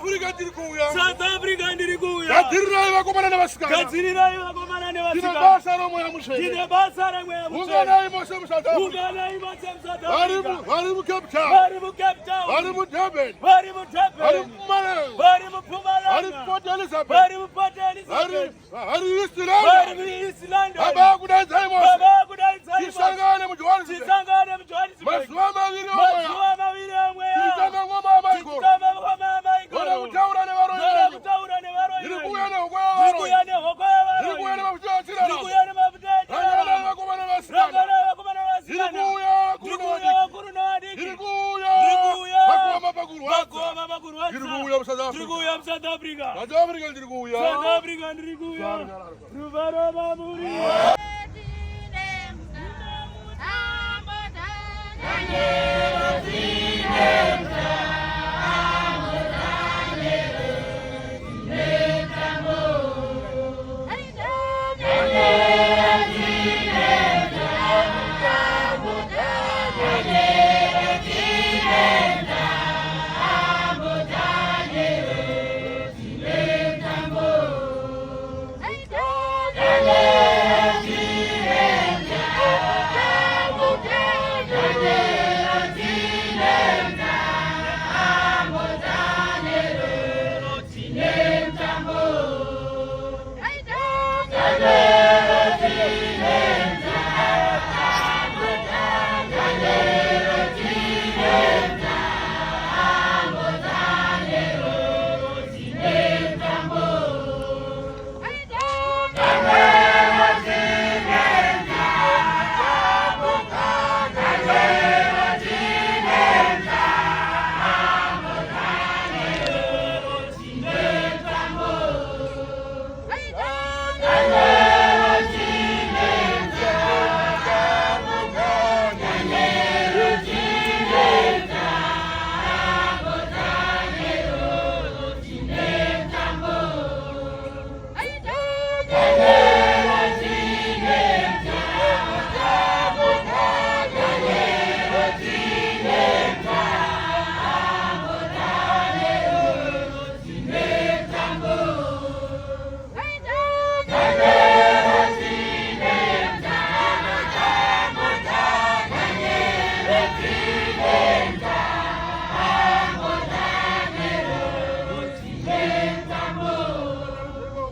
Africa dirikuya. South Africa ndirikuya. Gadzirirai vakomana nevasikana. Gadzirai vakomana nevasikana. Tine basa romwe yamusheve. Tine basa romwe yamusheve. Unganai mose muSouth Africa. Unganai mose muSouth Africa. Vari muCape Town. Vari muCape Town. Vari muDurban. Vari muDurban. Vari muMpumalanga. Vari muMpumalanga. Vari Port Elizabeth. Vari muPort Elizabeth. Vari East London. Vari muEast London. Baba kudainzai mose. Baba kudainzai mose. Tisangane muJohannesburg. Tisangane muJohannesburg. Mazuva maviri omweya. Mazuva maviri omweya. Titama ngoma yamaigoro. Titama ngoma yamaigoro. Gona kutaura nevaroyi. Gona kutaura nevaroyi. Dirikuya nehoko yavaroyi. Dirikuya nehoko yavaroyi. Dirikuya nemafuta achirara. Dirikuya nemafuta achirara. Rangarai vakomana nevasikana. Rangarai vakomana nevasikana. Dirikuya kuru nowadiki. Dirikuya. Dirikuya. Vakuoma pakurwadza. Vakuoma pakurwadza. Dirikuya muSouth Africa. Dirikuya muSouth Africa. South Africa dirikuya. South Africa dirikuya. Ruvaro maburi. Daniel,